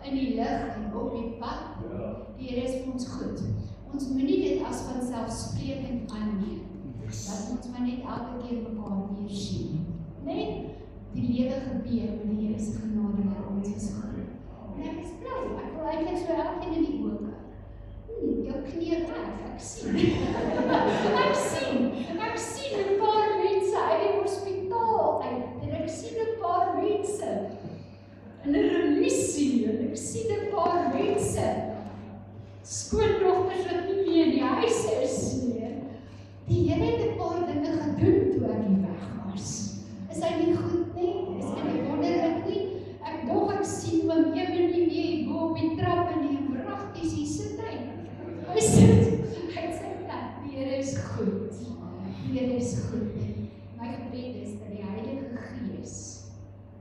in die lig en op die pad. Die Here is vir ons goed. Ons moenie dit as vanselfsprekend aanneem. Dat ons maar net elke keer mekaar weer sien. Net die lewe gebeur met die Here se genade vir ons is goed. En ek is bly, ek wil eintlik so elkeen in die oë kyk. Jou knie raak, ek sien. ek sien 'n paar mense uit die hospitaal uit. En ek sien 'n paar mense in 'n remisie, en ek sien 'n paar mense, skoondogters wat nie meer in die huis is nie. Die Here het 'n paar dinge gedoen toe ek hier weg was. Is hy nie goed nie? Is hy nie wonderlik nie? Ek sien oom Eben nie meer bo op die trap en die wragties hier sit hy. Hy sê dat die Here is goed. Die Here is goed. My gebed is dat die Heilige Gees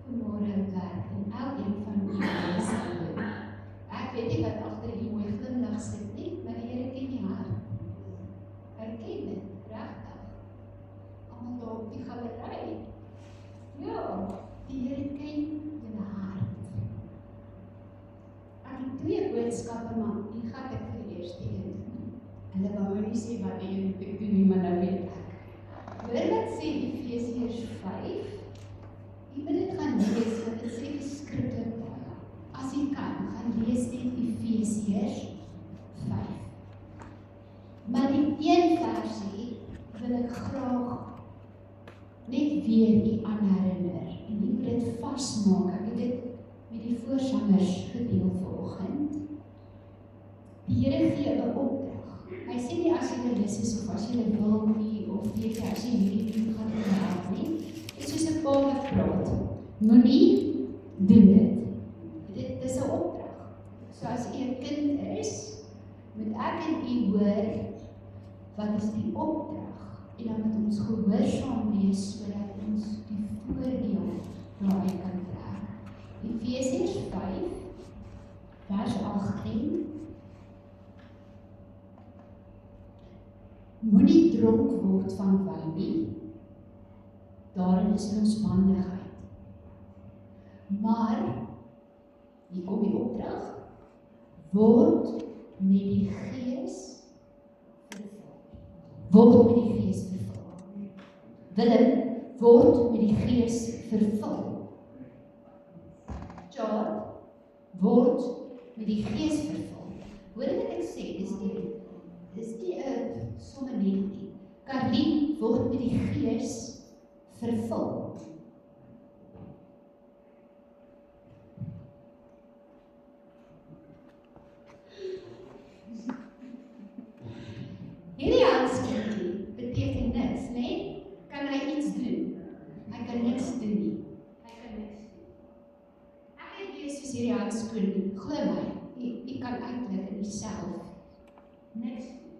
vanmôre werk en elkeen van ons sal doen. Ek weet nie wat agter die mooi glimlag sit nie, maar die Here ken die hart. Hy ken dit, regtig. Almal daar op die galery. Ja, die Here ken julle hart. Ek het 2 boodskappe, maar die gaan ek vir die eerste een doen. Hulle wou nie sê wat jy moet doen nie, maar nou weet ek. Hoor wat sê Efesiërs 5. Jy moet dit gaan lees, want dit sê skrikkelik baie. As jy kan, gaan lees net Efesiërs 5. Maar die een versie wil ek graag net weer die aanherinner. En jy moet dit vasmaak. Ek het dit met die voorsangers gedeel vanoggend. Die Here gee 'n opdrag. Hy sê nie as jy lus is of as jy wil nie, of weet jy as jy hierdie gaan help nie. Dit is soos 'n pa wat praat. Moenie doen dit. Dit is 'n opdrag. So as jy 'n kind is, moet ek en u hoor wat is die opdrag. En dan moet ons gehoorsaam wees sodat ons die voordeel daaruit kan trek. Efesiërs 5 vers 18. Moenie dronk word van wyn nie. Daarin is losbandigheid. Maar hier kom die opdrag. Word met die Gees vervul. Word met die Gees vervul. Willem, word met die Gees vervul. John, word met die Gees vervul. vervul. Hierdie handskoentjie beteken niks, né? Kan hy iets doen? Hy kan niks doen nie. Hy kan niks doen. Ek het wees soos hierdie handskoen, glo my, jy kan eintlik in jouself niks doen.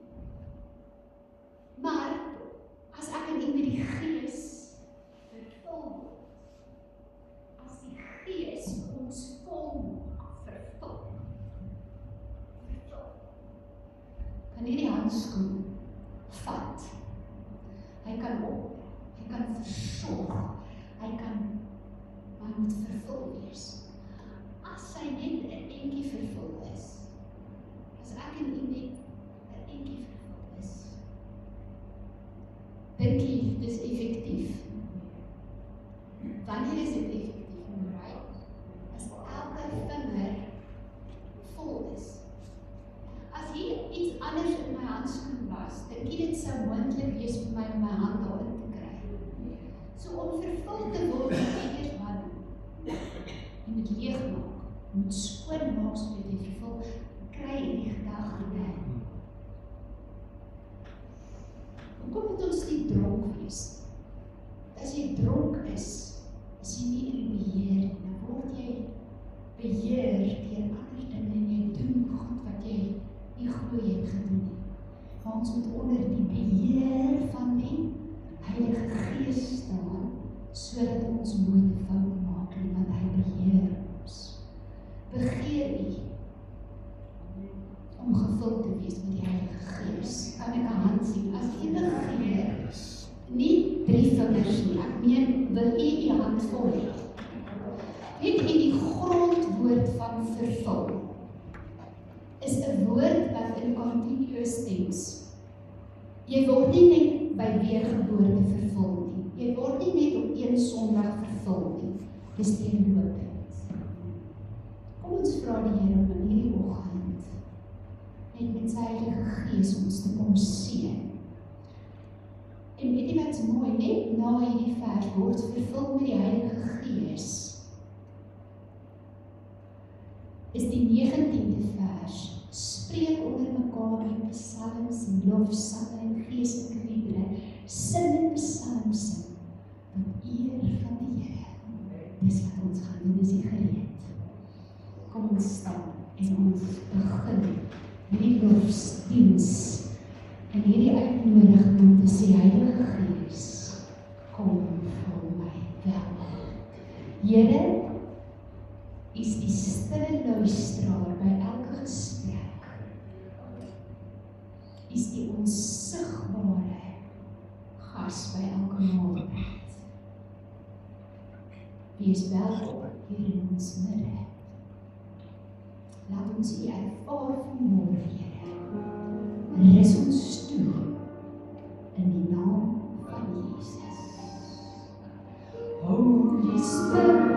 Maar, as ek en met die Gees vervul word, as die Gees ons vervul, kan hierdie handskoen vat. Hy kan versorg, maar hy moet vervul wees. As hy net 'n entjie vervul is, as ek en u net 'n entjie vervul is, dink jy dis effektief? Wanneer is dit effektief? Right? As elke vinger vol is. As hier iets anders in my handskoen was, dink jy dit sou moontlik wees vir my om my hand daarin te kry. So om vervul te word, moet jy eers wat doen? Jy moet leegmaak, jy moet skoonmaak sodat jy vervul kry in die gedagte. Hoekom moet ons nie dronk wees? As jy dronk is jy nie in beheer, dan word jy beheer deur ander dinge en jy doen goed wat jy nie glo jy het gedoen nie. Maar ons moet onder die beheer van die Heilige Gees staan, sodat ons nooit 'n fout maak nie, want hy beheer ons. Begeer jy om gevul te wees met die Heilige Gees? Kan ek 'n hand sien? As jy begeer, nie 3 vingers nie, ek meen, wil jy hand vol hê? Het jy die grondwoord van vervul? Is 'n woord wat in continuous tense. Jy word nie net by weergeboorte vervul nie. Jy word nie net op een Sondag vervul nie. Dis deurlopend. Kom ons vra die Here om in hierdie oggend net met sy Heilige Gees ons te kom seën. En weet jy wat so mooi, net na hierdie vers word vervul met die Heilige Gees. Is die 19de vers. Spreek onder mekaar in psalms en lofsange en geestelike liedere, sing en psalms tot eer van die Here. Dis wat ons gaan doen, is die gereed. Kom ons staan en ons begin hierdie lofdiens en hierdie uitnodiging om te sê, Heilige Gees, kom vir my welkom. Here, is die stille luisteraar by elke gesprek. Is die onsigbare gas by elke maaltyd. Wees welkom hier in ons midde. Laat ons U ervaar vanmôre, Here. Rus ons toe in die naam van Jesus. Holy Spirit.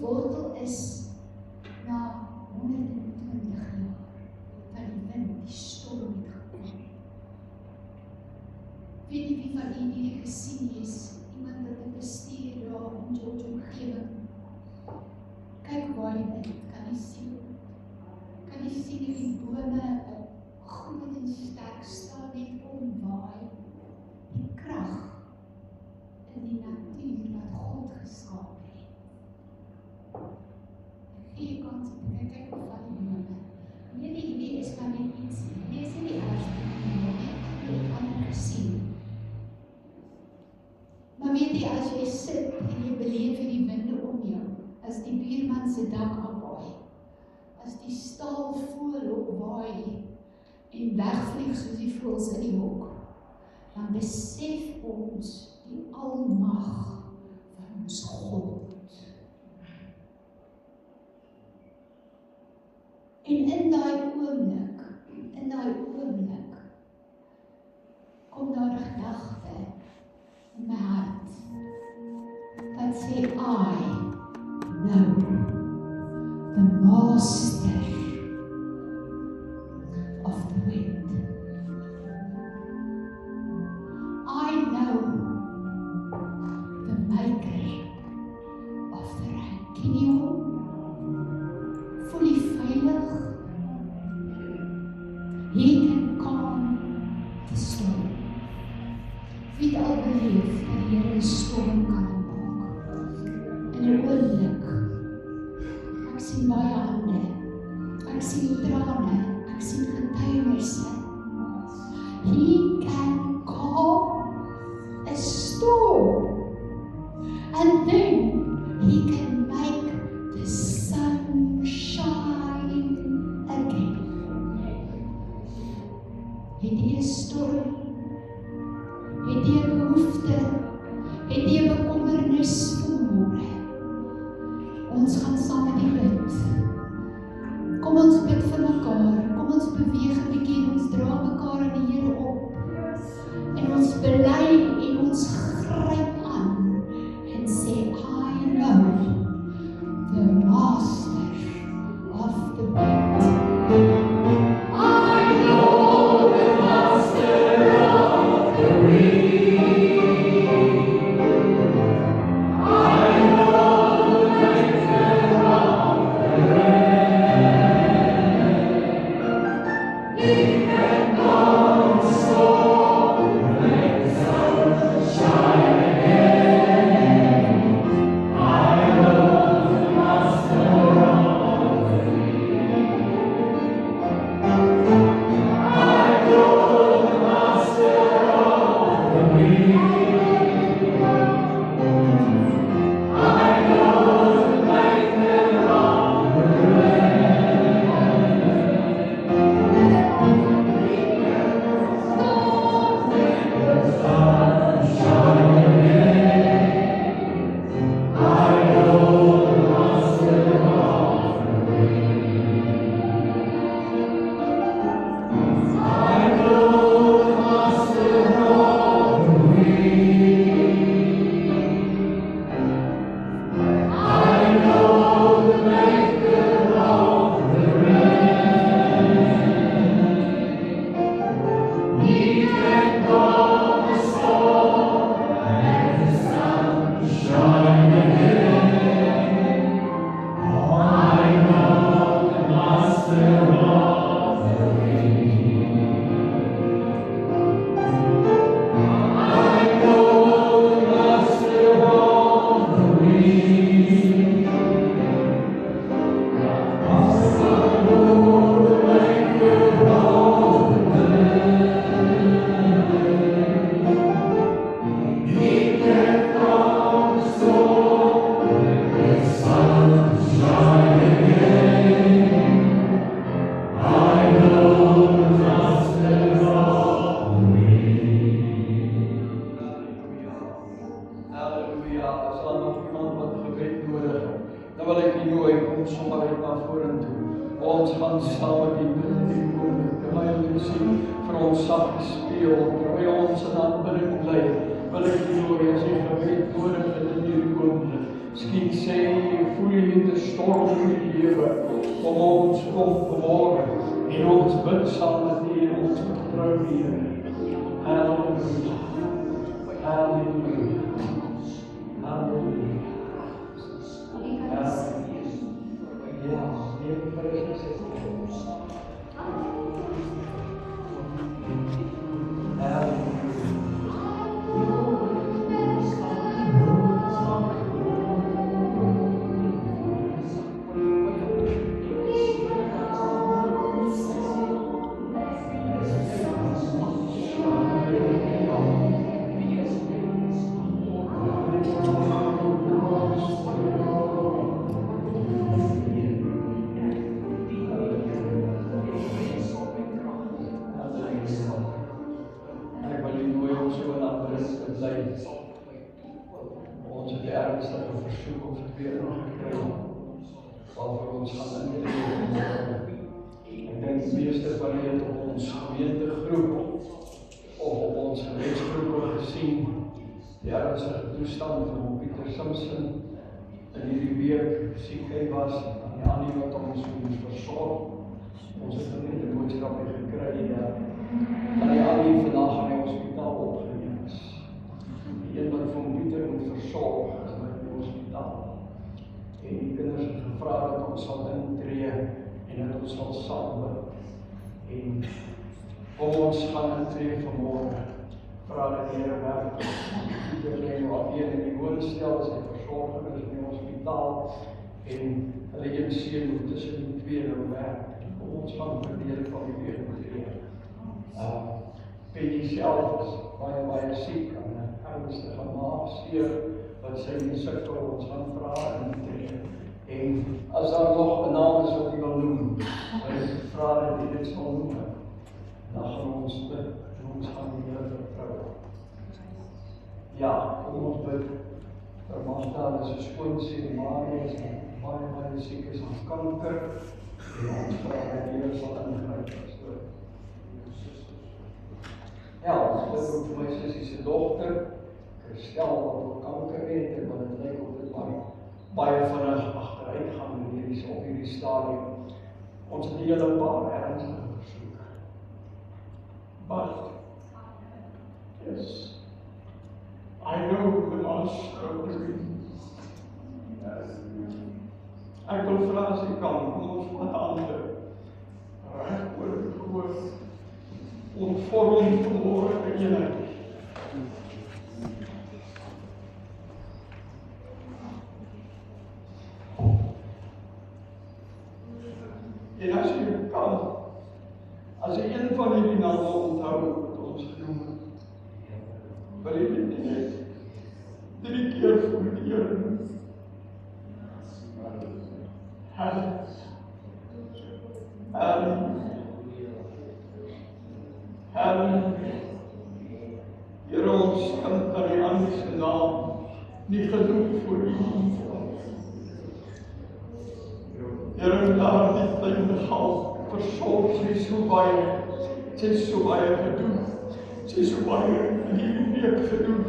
wortel is na 120 jaar van die wind, die storm het gekom. Weet nie wie van hierdie gesien is, iemand wat het bestuur daar in George omgewing. Kyk waar die wind, kan jy sien hoe die bome groot en sterk staan net omwaai. Die krag in die natuur wat God geskaap het. Gee kans om te kyk hoe van die bome. Nee, die is maar net iets, lees in die eerste bome, het ander gesien. Maar weet jy, as jy sit en jy beleef die winde om jou, as die buurman se dak afwaai, as die staal voël opwaai en wegvlieg soos die voëls in die hok, dan besef ons die almag van ons God. En in daai oomblik, kom daar 'n gedagte in my hart, wat sê, I know the master of the wind. I know the maker of the rain. Ken jy hom? Voel jy veilig? He can calm the storm. Wie het al beleef dat die Here 'n storm kan maak? In 'n oomblik. Ek sien baie hande. Ek sien trane. Ek sien getuienisse. He can calm a storm. And then he can make the sun shine again. Het jy 'n storm? Het jy 'n behoefte? Het jy 'n bekommernis vanmôre? Ons gaan saam met die bid. Kom ons bid vir mekaar. Kom ons beweeg 'n bietjie en ons dra mekaar aan die Here op. En ons bely en ons gryp aan en sê, I know the master of the wind. I know the master of the wind. I know the maker of the rain. He can calm the storm, make the sun shine again. I know the master of the wind. I know the master of the wind. I know the maker of the Ons gaan saam met die koning, terwyl die musiek vir ons sag speel, terwyl ons in aanbidding bly, wil ek die glorie as jy gebed nodig het in hierdie oomblik. Miskien sê jy, voel jy in die storm in die lewe, kom ons kom vanmorgen en ons bid saam met U en ons vertrou U. Halleluja. Halleluja. Halleluja. Ja, neem vir Jesus. Ons het die ernstige versoek of verbetering gekry, waarvoor ons gaan intree. Ek dink die meeste van julle het op ons gemeentegroep of op ons gebedsgroepe gesien die ernstige toestand van Pieter Simpson in hierdie week siek hy was en die ander wat ons moes versorg. Ons het net 'n boodskap gekry dat die ander vandag in die hospitaal opgeneem is. Die een wat van Pieter moet versorg is in die hospitaal. En die kinders het gevra dat ons sal intree en dat ons sal saam bid. En kom ons gaan intree vanmorgen. Vra dat die Here werk. Pieter lê nou alleen in die woonstel, sy versorger is in die hospitaal en hulle een seun moet tussen die twee nou werk. Kom ons gaan verdeel van die weer intree. Peggy self is baie siek en ernstige maagseer wat sy nie sukkel, ons gaan vra intree. En as daar nog 'n naam is wat jy wil noem, wil ek vra dat jy dit sal noem. Dan gaan ons bid en ons gaan die Here vertrou. Ja, kom ons bid vir Magda, dis 'n skoonseun, Maria is baie siek is aan kanker. En ons vra dat die Here sal ingryp. Ja, ons bid ook vir my sussie se dogter, Christel, wat ook kanker het, en wat het lyk of dit baie vinnig agteruit gaan op hierdie stadium. Ons het die hele paar ernstige versoeke. But, yes, I know the master of the wind. Ek wil vra as jy kan, kom ons wat hande reg oor die hoof. Ontvorm vanmorgen in eenheid. En as jy kan, as jy een van hierdie name onthou wat ons genoem het, wil jy dit net 3 keer voor die Here noem. Here, ons kan aan die ander se naam nie genoeg voor U ontvang. Here, daar die klein liggaam versorg, sy so baie gedoen, sy so baie in hierdie week gedoen.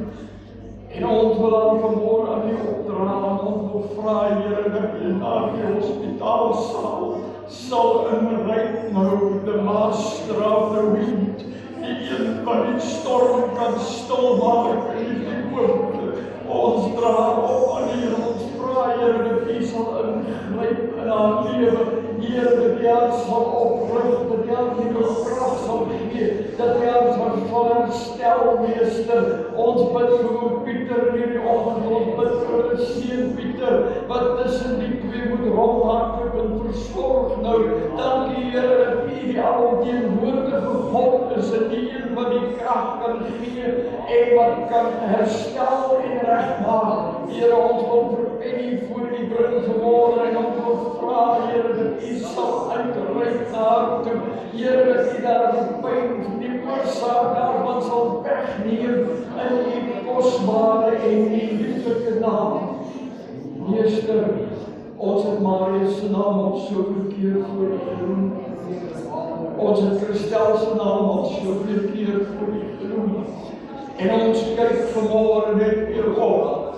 En ons wil aan vanmorgen aan U opdra, en ons wil vra, Here, dat U in die hospitaalsaal sal inryk nou, the master of the wind, die een wat die storm kan stilmaak in die hoogte. Ons dra op aan U, ons vra, Here, dat U sal ingryp in haar lewe. Here, dat U haar sal oprig, dat U haar nuwe krag sal gee, dat U haar sal herstel, Meester. Ons bid vir Pieter hierdie oggend, ons bid vir die seun Pieter, wat tussen die twee moet rondhardloop en versorg nou. Dankie, Here, dat U die alomteenwoordige God is, en die een wat die krag kan gee en wat kan herstel en regmaak. Here, ons wil vir Penny voor U bring vanmorgen en ons wil vra, Here, dat U sal uitreik na haar toe. Here, dat U daar die pyn, die oorsaak daarvan sal wegneem in U kosbare en U lieflike naam. Meester, ons het Maria se naam op soveel keer voor U genoem. Ons het Christel se naam op soveel keer voor U genoem. En ons kyk vanmorgen net weer op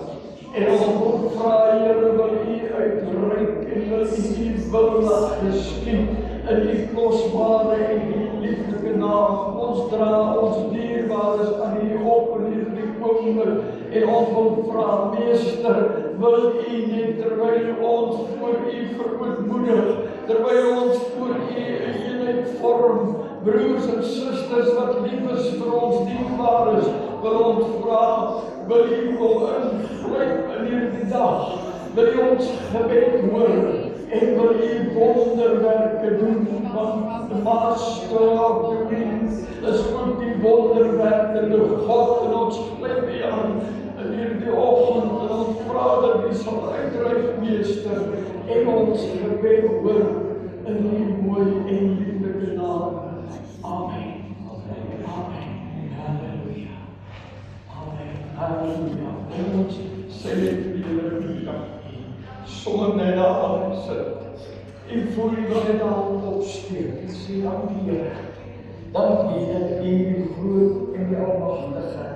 En ons wil vra, Here, wil U uitreik en wil U wil laat geskied in U kosbare en U lieflike naam. Ons dra ons dierbares aan U op in hierdie oomblik. En ons wil vra, Meester, wil U net terwyl ons voor U verootmoedig, terwyl ons voor U 'n eenheid vorm, broers en susters wat lief is vir ons dierbares, wil ons vra, wil U kom ingryp in hierdie dag, wil U ons gebed hoor en wil U wonderwerke doen, want the Master of the Winds is ook die wonderwerkende God en ons gryp U aan in hierdie oggend en ons vra dat U sal uitreik, Meester, en ons gebed hoor in U mooi en lieflike naam. Amen. Amen. Halleluja. Amen. Halleluja. En ons sê net vir julle sonder net daar sit. En voel U net daar opsteek. En sê, dankie Here. Dankie dat U die groot en die almagtige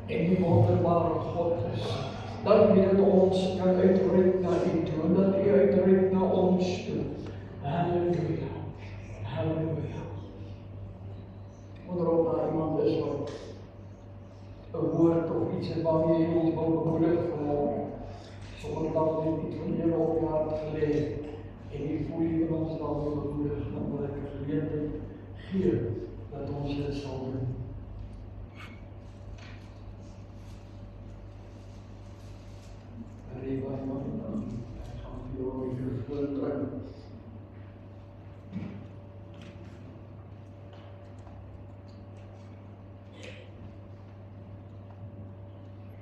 en die wonderbare God is. Dankie dat ons kan uitreik na U toe en dat U uitreik na ons toe. Halleluja. Halleluja. Wonder of daar iemand is wat 'n woord of iets het waarmee jy ons wil bemoedig vanmorgen. Sommer dan net iets van Here op jou hart gelê en jy voel jy van ons dan wil bemoedig, dan wil ek 'n geleentheid gee dat ons dit sal doen. Reba, ek gaan vir jou die mikrofoon druk.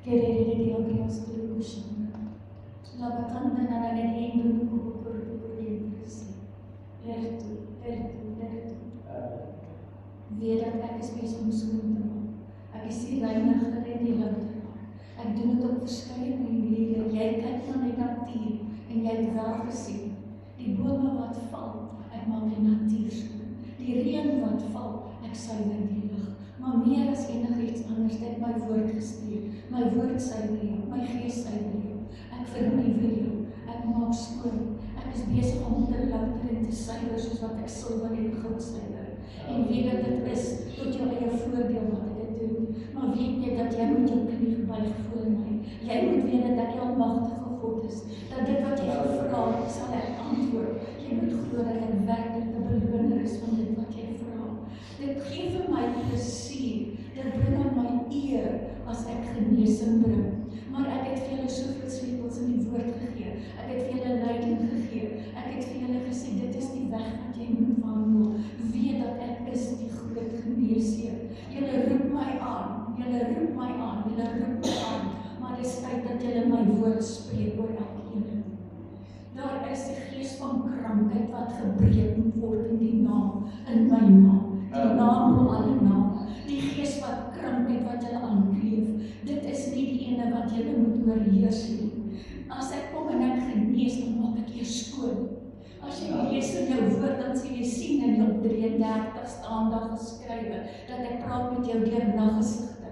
Kerere dia Dios Krishna. La batanda na nendo no corpo di Cristo. Lertu. Weet dat ek is besig om skoon te maak. Ek is die reiniger en die louter. Ek doen dit op verskeie maniere. Jy kyk na die natuur en jy het wel gesien. Die bome wat val, ek maak die natuur skoon. Die reën wat val, ek suiwer die lug. Maar meer as enigiets anders, het my woord gestuur. My woord suiwer jou, my gees suiwer jou. Ek vernuwe jou, ek maak skoon. Ek is besig om te louter en te suiwer soos wat ek silwer en goud suiwer. En weet dat dit is tot jou eie voordeel wat ek dit doen. Maar weet jy dat jy moet jou knie buig voor my. Jy moet weet dat ek almagtige God is. Dat dit wat jy gevra het, sal ek antwoord. Jy moet glo dat ek werklik 'n beloner is van dit wat jy vra. Dit gee vir my plesier. Dit bring aan my eer as ek genesing bring. Maar ek het vir julle soveel sleutels in die woord gegee. Ek het vir julle leiding gegee. Ek het vir julle gesê, dit is die weg wat jy moet wandel. Weet dat ek is die groot geneesheer. Julle roep my aan. Julle roep my aan. Julle roep my aan. Maar dit is tyd dat julle my woord spreek oor elkeen. Daar is die gees van krankheid wat gebreek moet word in die naam, in my naam. Die naam van alle name. Die gees wat krankheid wat julle aankleef. Dit is nie die ene wat julle moet oorheers nie. As ek kom en ek genees, dan maak ek eers skoon. As jy lees in jou woord, dan sê jy sien in jou 33 staan daar geskrywe, dat ek praat met jou deur naggesigte.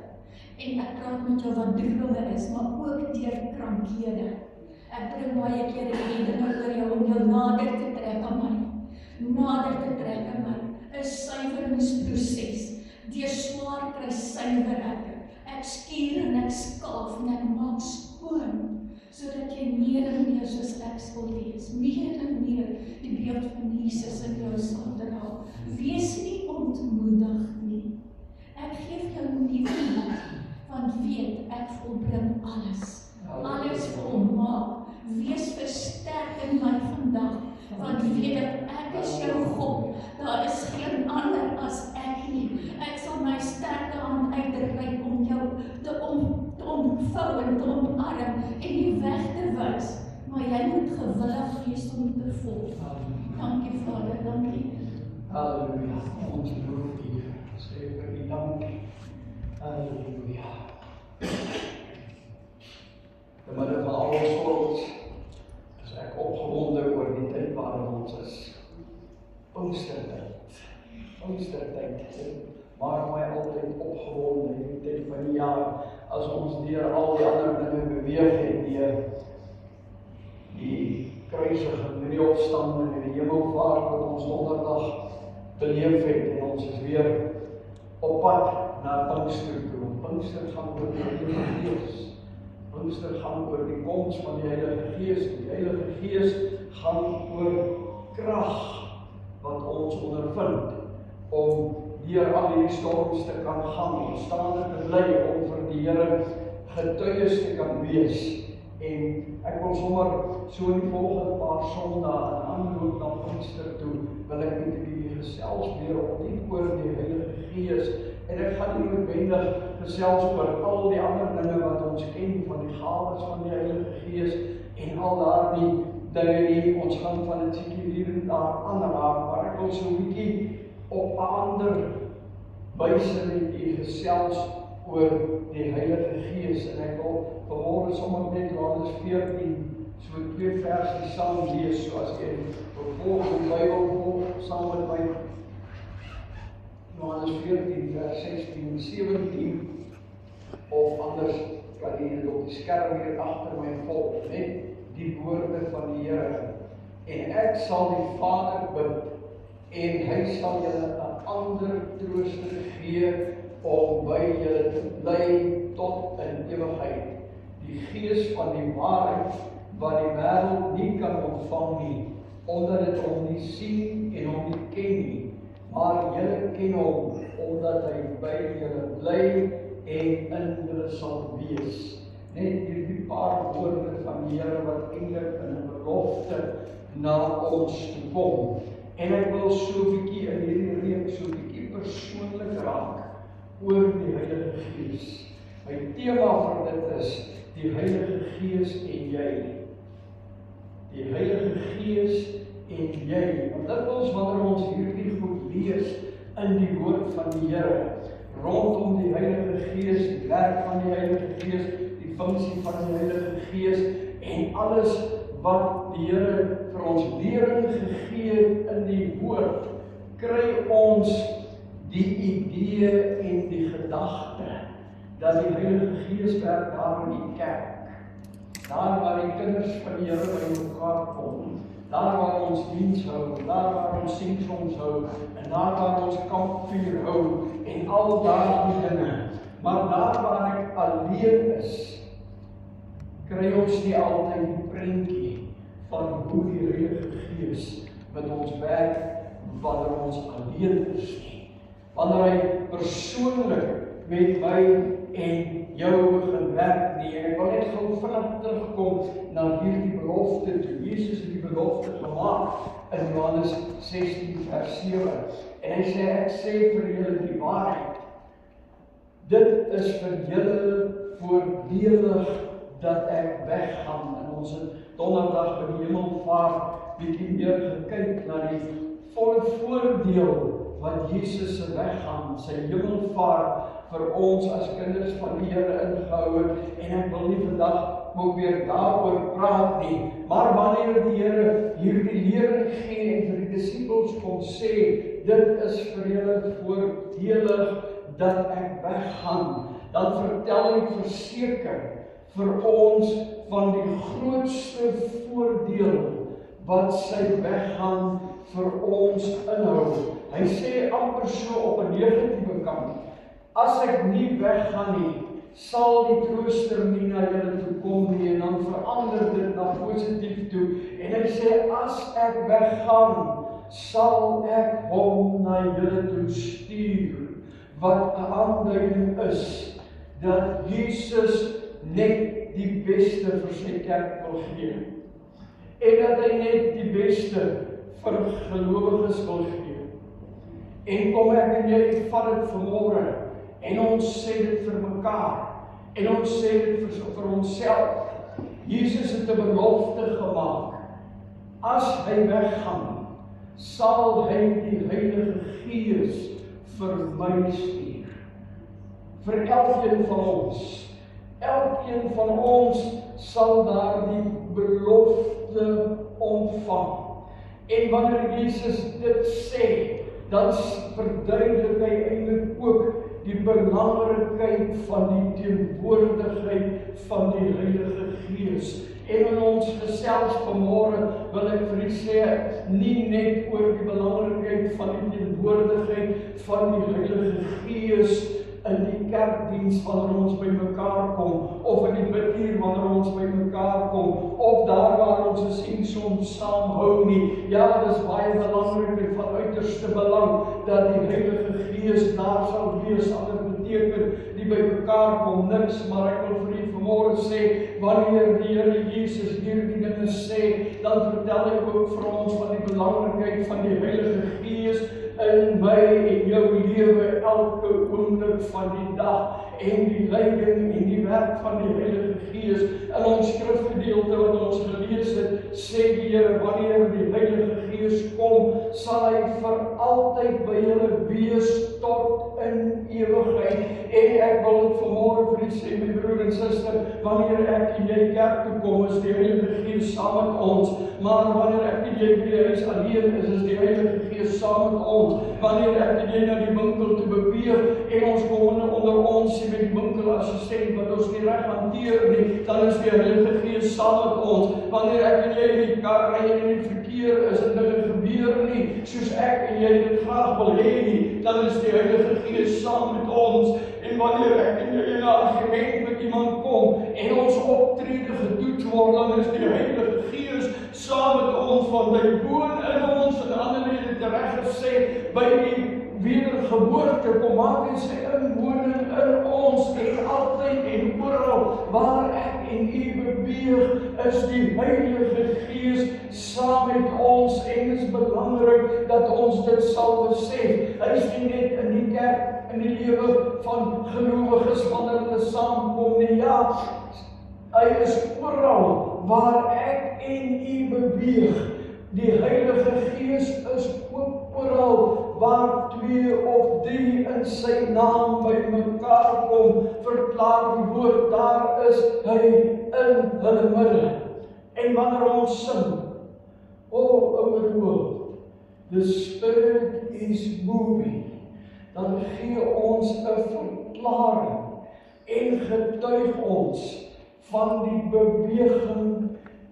En ek praat met jou wat drome is, maar ook deur krankhede. Ek bring baie keer die dinge oor jou om jou nader te trek aan my. Nader te trek aan my. 'n suiweringsproses. Deur swaar kry suiwer ek. Ek skuur en ek skaaf en ek maak skoon, sodat jy meer en meer soos ek sal wees. Meer en meer die beeld van Jesus in jou sal dra. Wees nie ontmoedig nie. Ek gee vir jou nuwe moed, want weet ek volbring alles. Alles volmaak. Wees versterk in my vandag, want weet dat ek is jou God. Daar is geen ander as ek nie. Ek sal my sterke hand uitreik om jou te omvou en te omarm en die weg te wys. Maar jy moet gewillig wees om te volg. Dankie Vader, dankie. Halleluja. Ons loof U. Sê vir U dankie. Halleluja. De midde van al ons sorg is ek opgewonde oor die tyd waarin ons is. Pinkstertyd. Pinkstertyd maak my altyd opgewonde in die tyd van die jaar as ons deur al die ander dinge beweeg het, die kruisiging en die opstanding en die hemelvaart wat ons donderdag beleef het, en ons is weer op pad na Pinkster toe. Pinkster gaan oor die Heilige Gees. Pinkster gaan oor die koms van die Heilige Gees. Die Heilige Gees gaan oor krag wat ons ondervind om deur al die storms te kan gaan, om staande te bly, om vir die Here getuies te kan wees. En ek wil sommer so in die volgende paar sondae in aanloop na Pinkster toe, wil ek met die gesels weer opnieuw oor die Heilige Gees. En ek gaan nie noodwendig gesels oor al die ander dinge wat ons ken van die gawes van die Heilige Gees en al daardie dinge nie. Ons gaan van dit seker hier en daar aanraak, maar ek wil so 'n bietjie op 'n ander wyse met u gesels oor die Heilige Gees. En ek wil vanmôre sommer net Johannes 14 so 2 versies saam lees, so as jy vervolg die Bybel volg saam met my. Johannes 14 vers 16 en 17, of anders kan jy dit op die skerm hier agter my volg, net die woorde van die Here. En ek sal die Vader bid, en hy sal julle 'n ander trooster gee om by julle te bly tot in ewigheid. Die Gees van die waarheid wat die wêreld nie kan ontvang nie, omdat dit hom nie sien en hom nie ken nie, maar julle ken hom omdat hy by julle bly en in julle sal wees. Net hierdie paar woorde van die Here wat eintlik in 'n belofte na ons toe kom. En ek wil so 'n bietjie in hierdie reeks so 'n bietjie persoonlik raak oor die Heilige Gees. My tema vir dit is die Heilige Gees en jy. Die Heilige Gees en jy. Want dikwels wanneer ons hierdie goed lees in die woord van die Here, rondom die Heilige Gees, die werk van die Heilige Gees, die funksie van die Heilige Gees en alles wat die Here vir ons lering gegee het in die woord, kry ons die idee en die gedagte dat die Heilige Gees werk daar in die kerk. Daar waar die kinders van die Here by mekaar kom, daar waar ons diens hou, daar waar ons singsoms hou, en daar waar ons kampvuur hou, en al daardie dinge. Maar daar waar ek alleen is, kry ons nie altyd die prentjie van hoe die Heilige Gees met ons werk wanneer ons alleen is nie. Wanneer hy persoonlik met my en jou begin werk nie. En ek wil net gou vinnig terugkom na hierdie belofte toe. Jesus het die belofte gemaak in Johannes 16 vers 7. En hy sê, ek sê vir julle die waarheid. Dit is vir julle voordelig dat ek weggaan. En ons het donderdag by die hemelvaart bietjie meer gekyk na die volle voordeel wat Jesus se weggaan, sy hemelvaart vir ons as kinders van die Here ingehou het. En ek wil nie vandag ook weer daaroor praat nie. Maar wanneer die Here hierdie lering gee en vir die disippels kom sê, dit is vir julle voordelig dat ek weggaan, dan vertel hy verseker vir ons van die grootste voordeel wat sy weggaan vir ons inhou. Hy sê amper so op 'n negatiewe kant, as ek nie weggaan nie, sal die trooster nie na julle toe kom nie, en dan verander dit na positief toe. En hy sê, as ek weggaan, sal ek hom na julle toe stuur, wat 'n aanduiding is dat Jesus net die beste vir sy kerk wil gee. En dat hy net die beste vir gelowiges wil gee. En kom ek en jy vat dit vanmôre, en ons sê dit vir mekaar, en ons sê dit vir onsself. Jesus het 'n belofte gemaak. As hy weggaan, sal hy die Heilige Gees vir my stuur. Vir elkeen van ons. Elkeen van ons sal daardie belofte ontvang. En wanneer Jesus dit sê, dan verduidelik hy eintlik ook die belangrikheid van die teenwoordigheid van die Heilige Gees. En in ons gesels vanmôre wil ek vir u sê, nie net oor die belangrikheid van die teenwoordigheid van die Heilige Gees in die kerkdiens wanneer ons by mekaar kom, of in die bidtuur wanneer ons by mekaar kom, of daar waar ons 'n siensom saam hou nie. Ja, dis baie belangrik en van uiterste belang dat die Heilige Gees daar sal wees. Anders beteken die by mekaar kom niks, maar ek wil vir u vanmôre sê, wanneer die Here Jesus hierdie dinge sê, dan vertel hy ook vir ons van die belangrikheid van die Heilige Gees in my en jou lewe elke oomblik van die dag, en die leiding en die werk van die Heilige Gees. In ons skrifgedeelte wat ons gelees het, sê die Here, wanneer die Heilige Gees kom, sal hy vir altyd by julle wees tot in ewigheid. En ek wil dit vanmôre vir u sê, my broer en suster, wanneer ek en jy kerk toe kom, is die Heilige Gees saam met ons. Maar wanneer ek en jy by die huis alleen is die Heilige Gees saam met ons. Wanneer ek en jy na die winkel toe beweeg en ons kom onder ons sien met die winkelassistent wat ons nie reg hanteer nie, dan is die Heilige Gees saam met ons. Wanneer ek en jy in die kar ry en in die verkeer is en dinge gebeur nie soos ek en jy dit graag wil hê nie, dan is die Heilige Gees saam met ons. En wanneer ek en jy in 'n argument met iemand kom en ons optrede gedoet word, dan is die Heilige Gees saam met ons, want hy woon in ons. En ander het dit reg gesê, by die wedergeboorte kom maak hy sy inwoning in ons, en altyd en oral waar ek en u beweeg, is die Heilige Gees saam met ons, en is belangrik dat ons dit sal besef. Hy is nie net in die kerk, in die lewe van gelowiges wanneer hulle saamkom nie. Ja, hy is oral waar ek en u beweeg. Die Heilige Gees is ook oral waar 2 of 3 in sy naam by mekaar kom, verklaar die woord, daar is hy in hulle midde. En wanneer ons sing, all over the world, the Spirit is moving, dan gee ons 'n verklaring en getuig ons van die beweging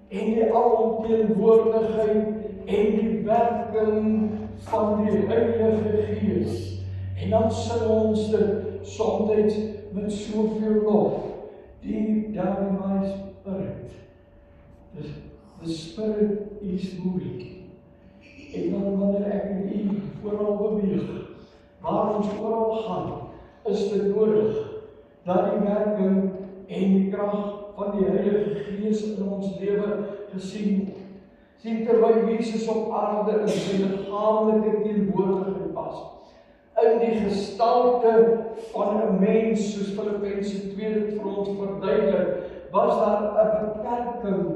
en die alomteenwoordigheid en die werking van die Heilige Gees. En dan sing ons dit soms met soveel lof. Deep down in my spirit, the Spirit is moving. En dan wanneer ek en u oral beweeg, waar ons oral gaan, is dit nodig dat die werking en die krag van die Heilige Gees in ons lewe gesien word. Sien, terwyl Jesus op aarde in sy liggaamlike teenwoordigheid was, in die gestalte van 'n mens, soos Filippense 2 dit vir ons verduidelik, was daar 'n beperking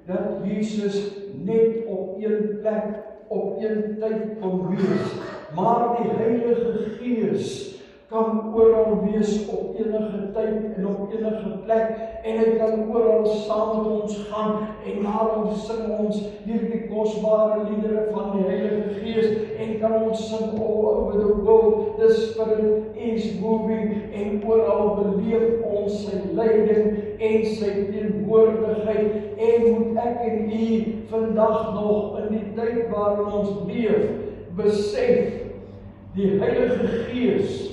dat Jesus net op een plek, op een tyd kon wees. Maar die Heilige Gees kan oral wees op enige tyd en op enige plek, en hy kan oral saam met ons gaan, en daarom sing ons hierdie kosbare liedere van die Heilige Gees, en kan ons sing all over the world, the Spirit is moving, en oral beleef ons sy leiding en sy teenwoordigheid. En moet ek en u vandag nog in die tyd waarin ons leef, besef, die Heilige Gees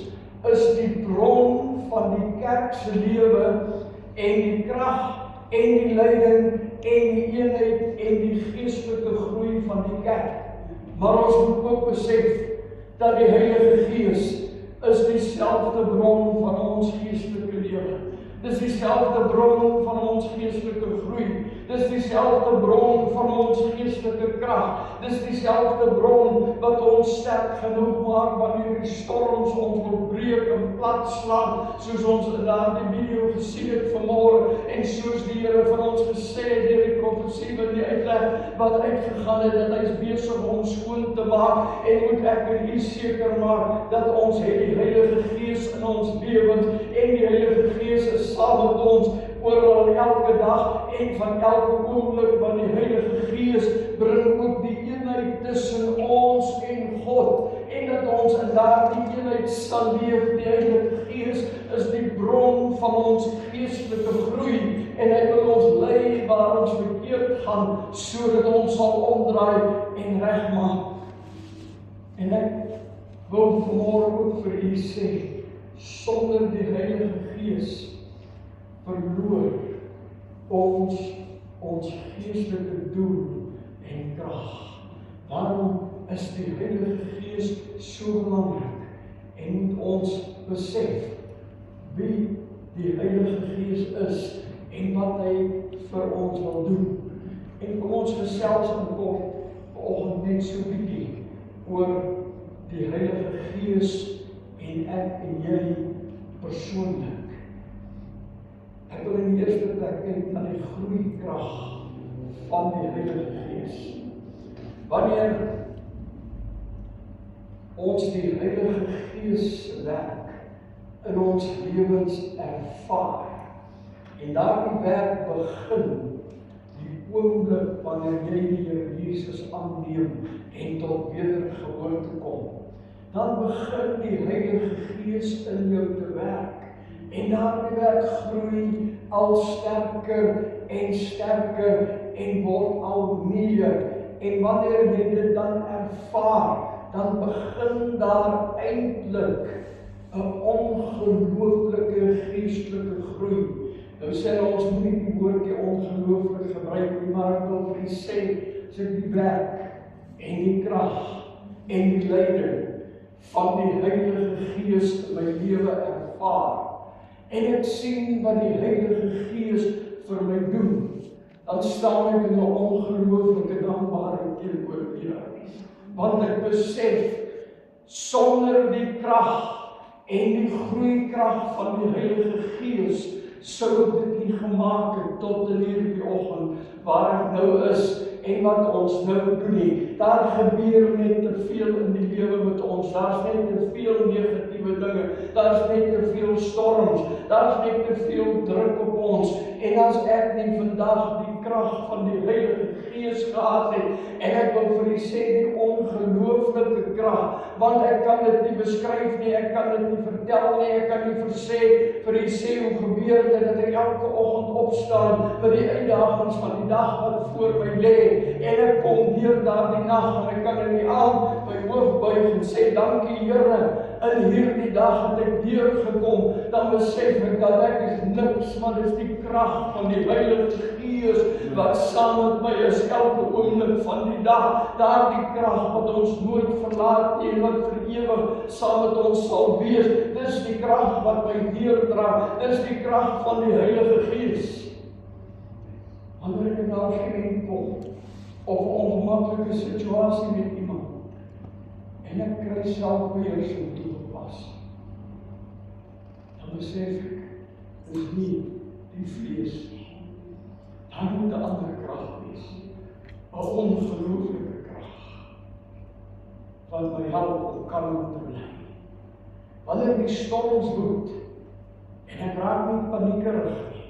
is die bron van die kerk se lewe, en die krag en die leiding en die eenheid en die geestelike groei van die kerk. Maar ons moet ook besef dat die Heilige Gees is dieselfde bron van ons geestelike lewe. Dis dieselfde bron van ons geestelike groei. Dis dieselfde bron van ons geestelike krag. Dis dieselfde bron wat ons sterk genoeg maak wanneer die storms ons wil breek en plat slaan, soos ons in daardie video gesien het vanmôre, en soos die Here vir ons gesê het deur die profesie wat die uitleg wat uitgegaan het, dat hy is besig om skoon te maak. En moet ek en u seker maak dat ons het die Heilige Gees in ons lewens, en die Heilige Gees is saam met ons oral elke dag en van elke oomblik, want die Heilige Gees bring ook die eenheid tussen ons en God, en dat ons in daardie eenheid sal leef. Die Heilige ons geestelike groei en hy wil ons lei waar ons verkeerd gaan, sodat ons sal omdraai en regmaak. En ek wil vanmôre ook vir u sê, sonder die Heilige Gees verloor ons geestelike doel en krag. Daarom is die Heilige Gees so belangrik en moet ons besef wie die Heilige Gees is en wat hy vir ons wil doen. En kom ons gesels in kort vanoggend net so bietjie oor die Heilige Gees en ek en jy persoonlik. Ek wil in die eerste plek kyk na die groeikrag van die Heilige Gees. Wanneer ons die Heilige Gees werk in ons lewens ervaar, en daardie werk begin die oomblik wanneer jy die Here Jesus aanneem en tot wedergeboorte kom, dan begin die Heilige Gees in jou te werk. En daardie werk groei al sterker en word al meer. En wanneer jy dit dan ervaar, dan begin daar eintlik 'n ongelooflike geestelike groei. Nou sê ons moet nie die woordjie ongelooflik gebruik nie, maar ek wil vir u sê, as ek die werk en die krag en die leiding van die Heilige Gees in my lewe ervaar, en ek sien wat die Heilige Gees vir my doen, dan staan ek in 'n ongelooflike dankbaarheid teenoor U. Want ek besef, sonder die krag en die groeikrag van die Heilige Gees, sou ek dit nie gemaak het tot in hierdie oggend, waar ek nou is, en wat ons nou doen nie. Daar gebeur net te veel in die lewe met ons, daar's net te veel negatiewe dinge, daar's net te veel storms, daar's net te veel druk op ons, en as ek nie vandag die krag van die Heilige Gees gehad het, en ek wil vir u sê die ongelooflike krag, want ek kan dit nie beskryf nie, ek kan dit nie vertel nie, ek kan nie vir u sê hoe gebeur dit, dat ek elke oggend opstaan met die uitdagings van die dag wat voor my lê, en ek kom deur daardie nag, en ek kan in die aand my hoof buig en sê, dankie Here, in hierdie dag het ek deurgekom, dan besef ek dat ek is niks, maar dit is die krag van die Heilige Gees, wat saam met my is elke oomblik van die dag, daardie krag wat ons nooit verlaat nie, en wat vir ewig saam met ons sal wees, dis die krag wat my deurdra, dis die krag van die Heilige Gees. Wanneer ek in 'n argument kom, of 'n ongemaklike situasie met iemand, en ek kry selfbeheersing toegepas, dan besef ek, dis nie die vlees nie. Daar moet 'n ander krag wees, 'n ongelooflike krag, wat my help om kalm te bly. Wanneer die storms woed, en ek raak nie paniekerig nie,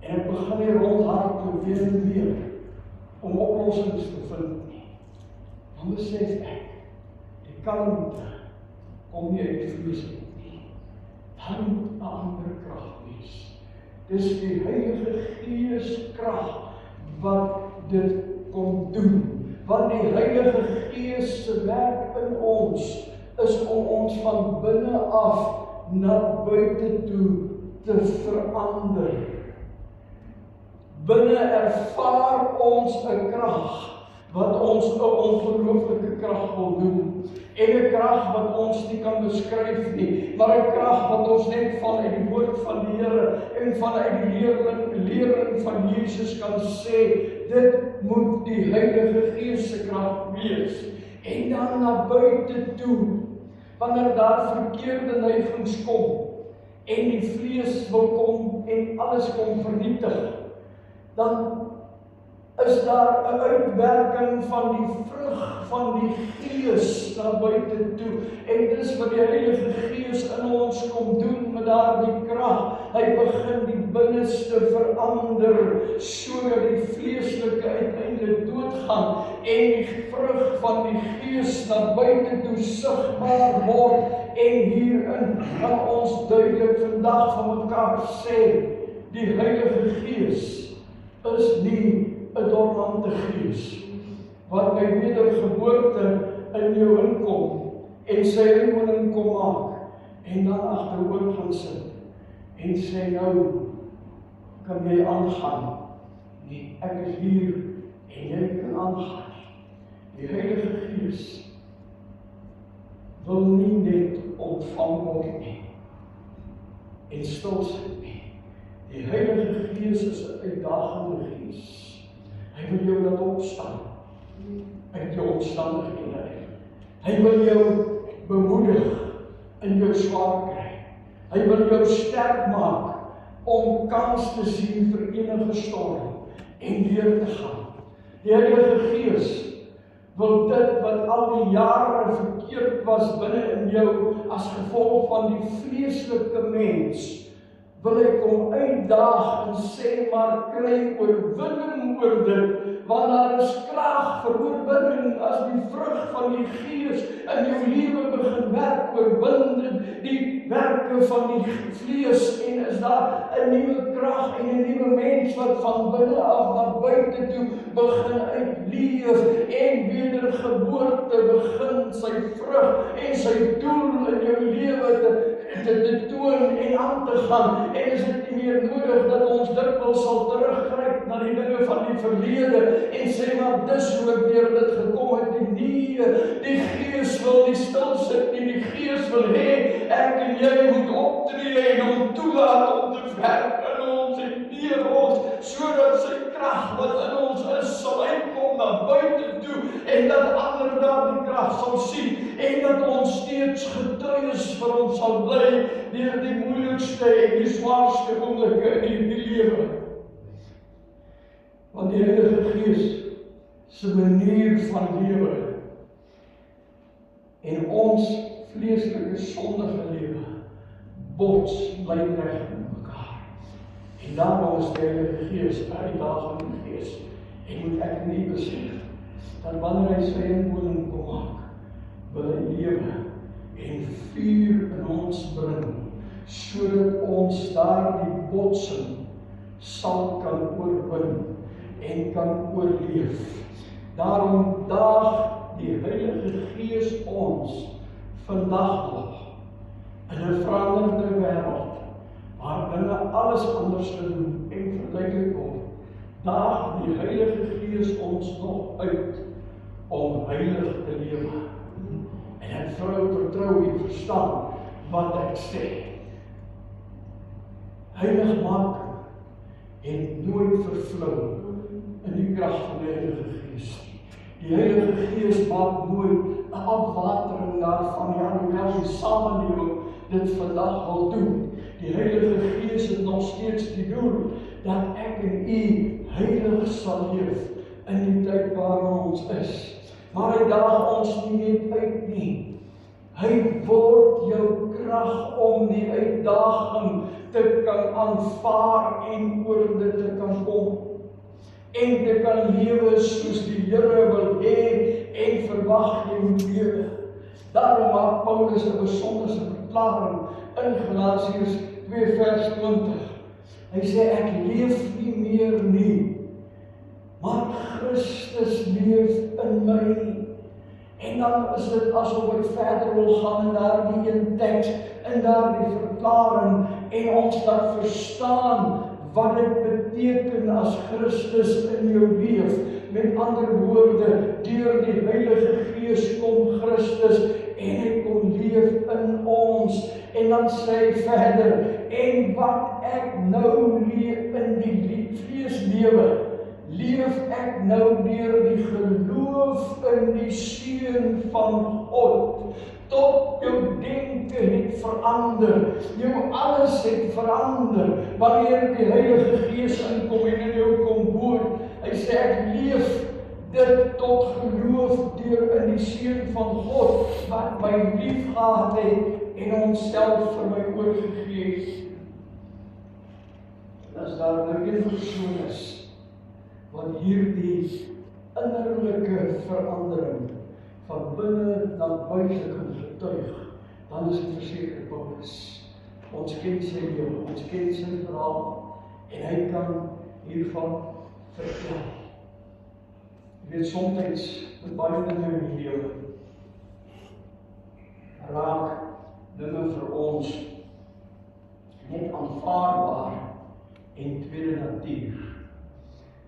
en ek begin nie rondhardloop weer en weer, om oplossings te vind nie, dan besef ek, die kalmte kom nie uit die vlees uit nie. Daar moet 'n ander krag wees. Dis die Heilige Gees krag wat dit kom doen. Want die Heilige Gees se werk in ons is om ons van binne af na buite toe te verander. Binne ervaar ons 'n krag wat ons 'n ongelooflike krag wil doen. En 'n krag wat ons nie kan beskryf nie, maar 'n krag wat ons net vanuit die woord van die Here en vanuit die lering van Jesus kan sê, dit moet die Heilige Gees se krag wees. En dan na buite toe, wanneer daar verkeerde neigings kom, en die vlees wil kom en alles kom vernietig, dan is daar 'n uitwerking van die vrug van die Gees na buite toe. En dis wat die Heilige Gees in ons kom doen met daardie krag. Hy begin die binneste verander, sodat die vleeslike uiteindelik doodgaan en die vrug van die Gees na buite toe sigbaar word en hierin kan ons duidelik vandag van mekaar sê, die Heilige Gees is nie 'n dormante gees wat by wedergeboorte in jou inkom en sy inwoning kom maak en dan agteroor gaan sit en sê nou kan jy aangaan. Nee, ek is hier en jy kan aangaan. Die Heilige Gees wil nie net ontvang word nie en stil sit nie. Die Heilige Gees is 'n uitdagende gees. Hy wil jou laat opstaan uit jou omstandighede uit. Hy wil jou bemoedig in jou swaar kry. Hy wil jou sterk maak om kans te sien vir enige storm en deur te gaan. Die Heilige Gees wil dit wat al die jare verkeerd was binne in jou as gevolg van die vleeslike mens, wil hy kom uitdaag en sê maar kry oorwinning oor dit, want daar is krag vir oorwinning as die vrug van die Gees in jou lewe begin werk, oorwin dit die werke van die vlees en is daar 'n nuwe krag en 'n nuwe mens wat van binne af na buite toe begin uitleef en wedergeboorte begin sy vrug en sy doel in jou lewe te toon en aan te gaan. En is dit nie meer nodig dat ons dikwels sal teruggryp na die dinge van die verlede en sê maar dis hoe ek deur dit gekom het. Nee, die Gees wil nie stil sit nie. Die Gees wil hê ek en jy moet optree en hom toelaat om te werk in ons en deur ons, sodat sy krag wat in ons is sal uitkom na buite toe en dat ander daardie krag sal sien en dat ons steeds getuies vir ons sal bly deur die moeilikste en die zwaarste oomblikke in die lewe. Want die Heilige Gees se manier van lewe en ons vleeslike sondige lewe bots lynreg met mekaar. En daarom is die Heilige Gees 'n uitdagende gees. En moet ek nie besef dat wanneer hy sy inwoning kom maak, wil hy lewe en vuur in ons bring, sodat ons daardie botsing sal kan oorwin en kan oorleef. Daarom daag die Heilige Gees ons vandag nog in 'n veranderde wêreld, waar dinge alles anders gedoen en verduidelik word, daag die Heilige Gees ons nog uit om heilig te lewe. En ek vertrou en verstaan wat ek sê. Heiligmaking en nooit vervlou in die krag van die Heilige Gees. Die Heilige Gees maak nooit 'n afwatering daarvan, ja, die samelewing dit vandag wil doen. Die Heilige Gees het nog steeds die doel dat ek en u heilig sal leef in die tyd waarin ons is. Maar hy daag ons nie net uit nie. Hy word jou krag om die uitdaging te kan aanvaar en oor dit te kan kom. En te kan lewe soos die Here wil hê en verwag jy moet lewe. Daarom maak Paulus 'n besondere verklaring in Galasiërs 2 vers 20. Hy sê ek leef nie meer nie, maar Christus leef in my. En dan is dit asof ek verder wil gaan in daardie een teks, in daardie verklaring en ons laat verstaan wat dit beteken as Christus in jou leef. Met ander woorde, deur die Heilige Gees kom Christus en hy kom leef in ons. En dan sê hy verder, en wat ek nou leef in die vleeslewe, leef ek nou deur die geloof in die Seun van God. Tot jou denke het verander, jou alles het verander, wanneer die Heilige Gees inkom en in jou kom woon. Hy sê ek leef dit tot geloof deur in die Seun van God, wat my liefgehad het en homself vir my oorgegee het. as daar nou een persoon is, wat hierdie innerlike verandering van binne na buite kan getuig, dan is dit verseker Paulus. Ons ken sy lewe, ons ken sy verhaal, en hy kan hiervan vertel. Jy weet, soms met baie dinge in die lewe, raak dinge vir ons net aanvaarbaar en tweede natuur.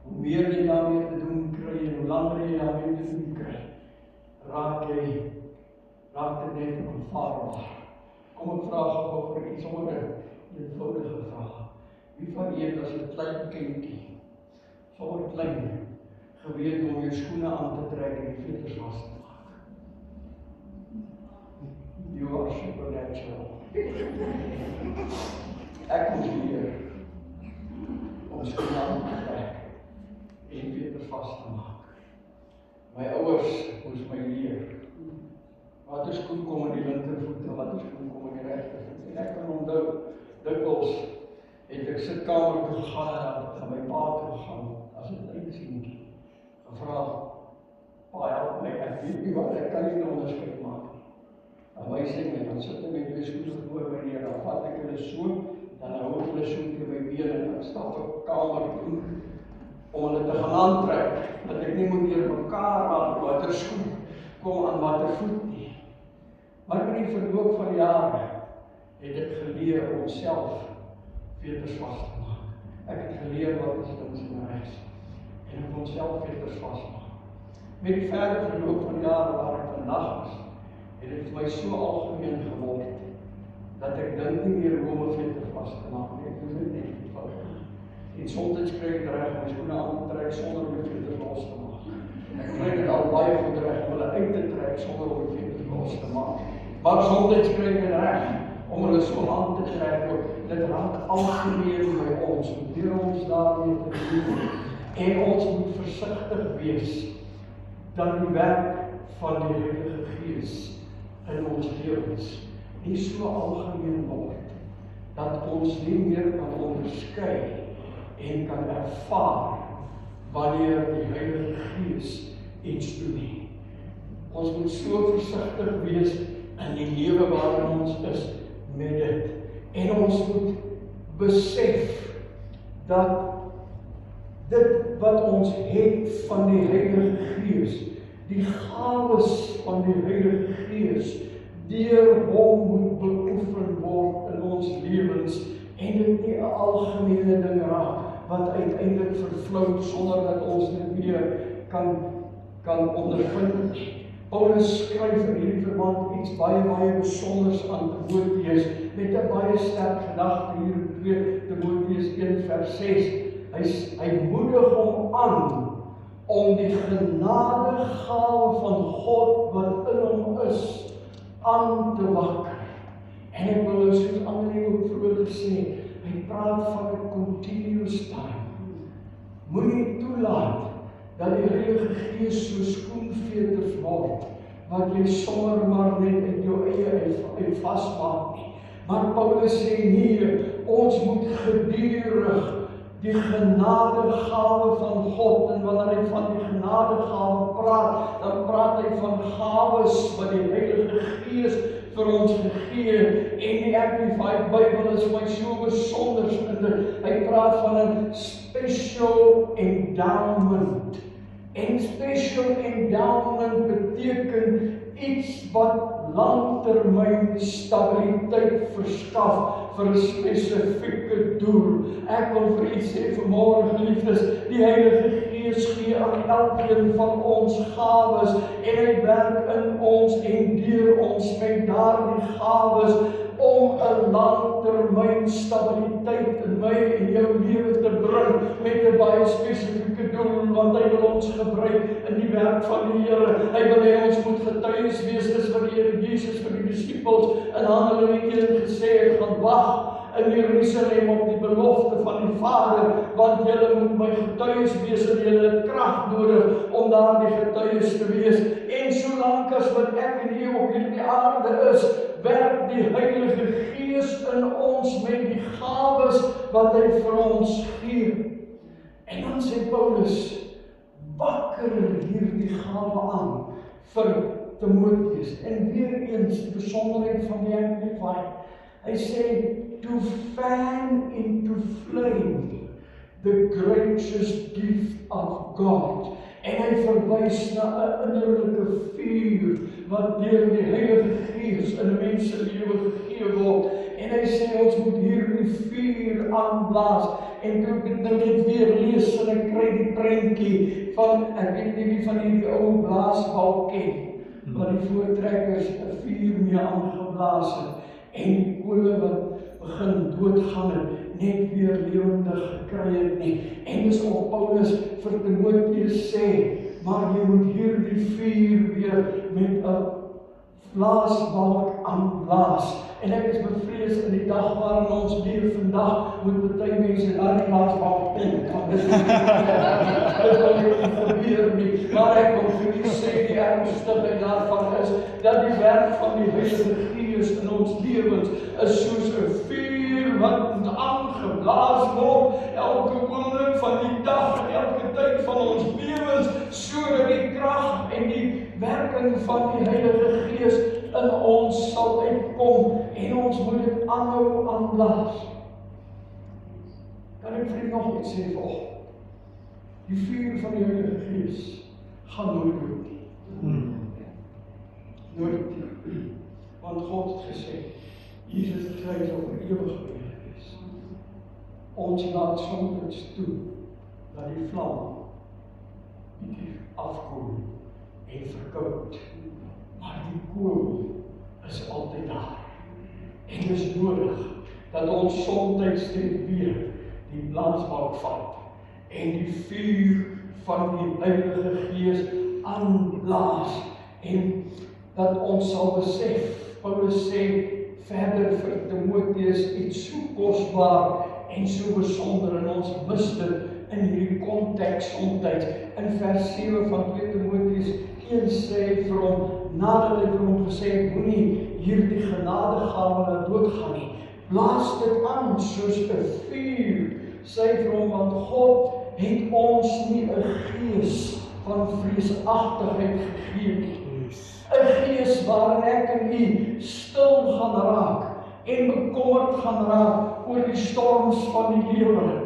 Hoe meer jy daarmee te doen kry, en hoe langer jy daarmee te doen kry, raak dit net aanvaarbaar. Kom ek vraag gou vir iets sommer 'n eenvoudige vraag. Wie van julle as 'n klein kindjie, sommer klein, geweet om jou skoene aan te trek en die veters vas te maak? You are supernatural. Ek moes leer om skoene aan te trek en veters vas te maak. My ouers moes my leer. Watter skoen kom in die linkervoet en watter skoen kom in die regtervoet. En ek kan onthou, dikwels het ek sitkamer toe gegaan en my pa toe gegaan, as 'n klein seentjie, gevra, pa help my, ek weet nie wat, ek kan nie onderskeid maak. En my sê my, dan sit ek met twee skoene voor my neer, dan vat ek hulle so, dan hou ek hulle so te my been en dan stap ek kamer toe, om hulle te gaan aantrek, dat ek nie moet deur mekaar raak, watter skoen kom aan watter voet nie. Maar in die verloop van jare het ek geleer om self veters vas te maak. Ek het geleer wat is links en regs en om onsself veters vas te maak. Met die verdere verloop van jare waar ek vandag is, het dit vir my so algemeen geword dat ek dink nie meer hoe om 'n veter vas te maak nie. Ek doen dit net eenvoudig. En soms kry ek reg om my skoene aan te trek sonder om die veters los te maak. Ek kry dit al baie goed reg om hulle uit te trek sonder om die veters los te maak. Maar soms kry ek dit reg om hulle so aan te trek. Dit raak algemeen by ons, hoe deur ons daarmee te doen. En ons moet versigtig wees dat die werk van die Heilige Gees in ons lewens nie so algemeen word dat ons nie meer kan onderskei en kan ervaar wanneer die Heilige Gees iets doen nie. Ons moet so versigtig wees in die lewe waarin ons is met dit. En ons moet besef dat dit wat ons het van die Heilige Gees, die gawes van die Heilige Gees, deur hom moet beoefen word in ons lewens en dit nie 'n algemene ding raak wat uiteindelik vervlou sonder dat ons dit weer kan ondervind. Paulus skryf in hierdie verband iets baie besonders aan Timoteus met 'n baie sterk gedagte hier in 2 Timoteus 1 vers 6. Hy moedig hom aan om die genadegawe van God wat in hom is aan te wakker. En ek wil nou soos Annelie ook vroeër gesê, hy praat van 'n continuous time. Moenie toelaat dat die Heilige Gees so skoenveters word, wat jy sommer maar net uit jou eie uit vasmaak nie. Maar Paulus sê nee, ons moet gedurig die genadegawe van God, en wanneer hy van die genadegawe praat, dan praat hy van gawes wat die Heilige Gees vir ons gegee, en die Amplified Bible is vir my so besonder in dit. Hy praat van 'n special endowment. En special endowment beteken iets wat langtermyn stabiliteit verskaf vir 'n spesifieke doel. Ek wil vir u sê vanmôre, geliefdes, die Heilige Gees gee aan elkeen van ons gawes en hy werk in ons en deur ons met daardie gawes om 'n langtermyn stabiliteit in my en jou lewe te bring met 'n baie spesifieke doel, want hy wil ons gebruik in die werk van die Here. Hy wil hê ons moet getuies wees, dis wat die Here Jesus vir die disippels in Handelinge 1 gesê het, gaan wag in Jerusalem op die belofte van die Vader, want julle moet my getuies wees en julle het krag nodig om daardie getuies te wees. En solank as wat ek en jy op hierdie aarde is, werk die Heilige Gees in ons met die gawes wat hy vir ons gee. En dan sê Paulus, wakker hierdie gawe aan vir Timotheus. En weer eens die besonderheid van die Amplified. Hy sê, to fan into flame the gracious gift of God. En hy verwys na 'n innerlike vuur wat deur die Heilige Gees in 'n mens se lewe gegee word. En hy sê ons moet hierdie vuur aanblaas. En toe ek dit weer lees en ek kry die prentjie van, ek weet nie wie van hierdie ou blaasbal ken, wat die voortrekkers 'n vuur mee aangeblaas het. En die kole wat begin doodgaan het, net weer lewendig gekry het nie. En dis of Paulus vir Timotheus sê, maar jy moet hierdie vuur weer met 'n blaasbalk aanblaas. En ek is bevrees in die dag waarin ons leef vandag, moet baie mense daardie blaasbalk dink, want dit wil nie gebeur nie. Maar ek wil vir u sê, die ernstigheid daarvan is, dat die werk van die Heilige Gees in ons lewens is soos 'n vuur wat moet aangeblaas word, elke oomblik van die dag en elke tyd van ons lewens, sodat die krag en die werking van die Heilige Gees in ons sal uitkom en ons moet dit aanhou aanblaas. Kan ek vir u nog iets sê vanoggend? Die vuur van die Heilige Gees gaan nooit dood nie. Nooit. Want God het gesê, Jesus Christus sal vir ewig wees. Ons laat soms toe dat die vlam bietjie afkoel en verkoud. Maar die kool is altyd daar. En dit is nodig dat ons soms weer die blaasbalk vat en die vuur van die Heilige Gees aanblaas en dat ons sal besef. Paulus sê verder vir Timotheus iets so kosbaar en so besonder en ons mis dit in hierdie konteks soms. In vers 7 van 2 Timotheus 1 sê vir hom, nadat hy vir hom gesê het, moenie hierdie genadegawe laat doodgaan nie. Blaas dit aan soos 'n vuur, sê vir hom, want God het ons nie 'n gees van vreesagtigheid gegee nie. 'n gees waarin ek en u stil gaan raak en bekommerd gaan raak oor die storms van die lewe.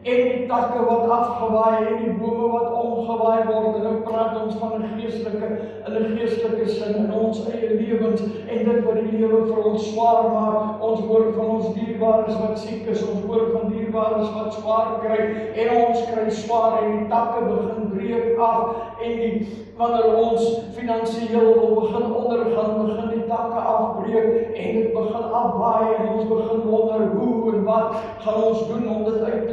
En die takke wat afgewaai en die bome wat omgewaai word. En nou praat ons van 'n geestelike sin in ons eie lewens en dit wat die lewe vir ons swaar maak. Ons hoor van ons dierbares wat siek is, ons hoor van dierbares wat swaar kry en ons kry swaar en die takke begin breek af en wanneer ons finansiëel wil begin ondergaan, begin die takke afbreek en dit begin afwaai en ons begin wonder hoe en wat gaan ons doen om dit uit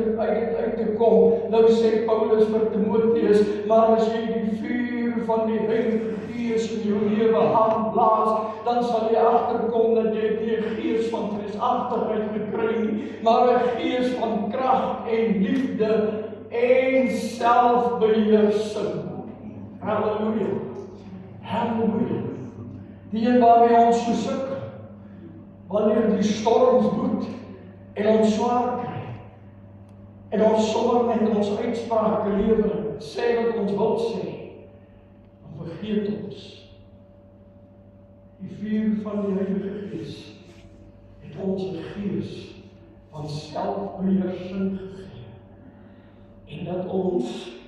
te kom. Nou sê Paulus vir Timotheus, maar as jy die vuur van die Heilige Gees in jou lewe aanblaas, dan sal jy agterkom dat jy nie 'n gees van vreesagtigheid gekry nie, maar 'n gees van krag en liefde en selfbeheersing. Halleluja. Halleluja. Die een waarmee ons gesukkel, wanneer die storms woed en ons swaar kry, en ons sommer net ons uitsprake lewe, sê wat ons wil sê, dan vergeet ons. Die vuur van die Heilige Gees het ons 'n gees van selfbeheersing gegee. En dat ons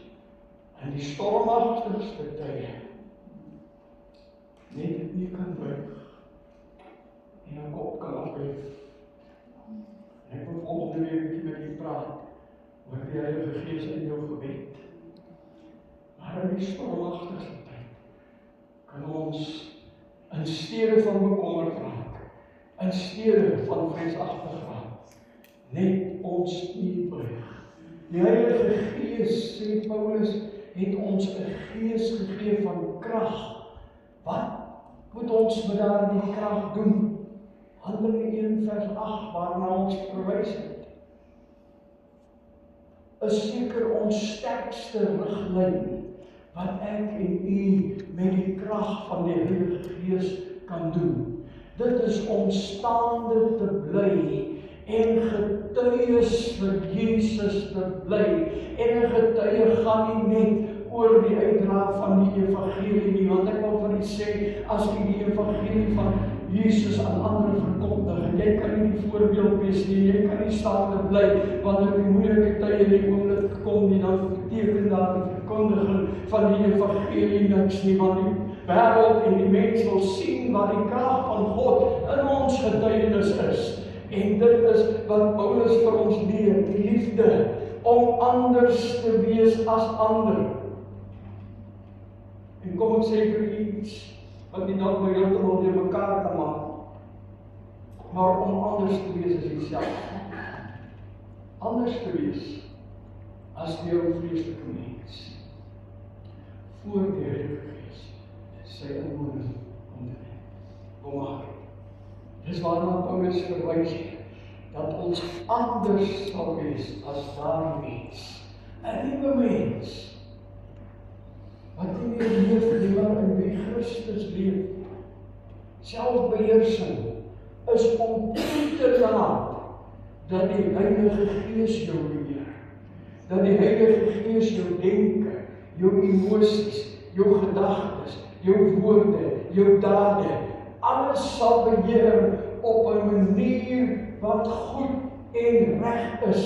in die stormagtigste tye net dit nie kan buig en 'n kop kan afhef. Ek wil volgende week met u praat oor die Heilige Gees in jou gebed. Maar in die stormagtigste tyd kan ons in steede van bekommerd raak, in steede van vreesagtig raak, net ons nie buig. Die Heilige Gees, sê Paulus, het ons 'n gees gegee van krag. Wat moet ons met daardie krag doen? Handelinge 1 vers 8 waarna ons verwys het. Is seker ons sterkste riglyn wat ek en u met die krag van die Heilige Gees kan doen. Dit is om staande te bly en getuies vir Jesus te bly. En 'n getuie gaan nie net oor die uitdra van die evangelie nie, want ek wil vir u sê, as u die evangelie van Jesus aan ander verkondig, en jy kan nie die voorbeeld wees nie, jy kan nie staande bly, wanneer die moeilike tye in die oomblik kom nie, dan beteken daar die verkondiging van die evangelie niks nie, want die wêreld en die mens wil sien wat die krag van God in ons getuienis is. En dit is wat Paulus vir ons leer, die liefde om anders te wees as ander. En kom ek sê vir iets wat nie dalk my heeltemal deur mekaar kan maak, maar om anders te wees as jouself. Anders te wees as die ou vreeslike mens. Voor die Heilige Gees sy inwoning om te neem. Kom maar. Dis waarna Paulus verwys, dat ons anders sal wees as daardie mens. 'n nuwe mens. Wat nie meer leef nie, maar in wie Christus leef. Selfbeheersing is om toe te laat dat die Heilige Gees jou beheer. Dat die Heilige Gees jou denke, jou emosies, jou gedagtes, jou woorde, jou dade, alles sal beheer op 'n manier wat goed en reg is.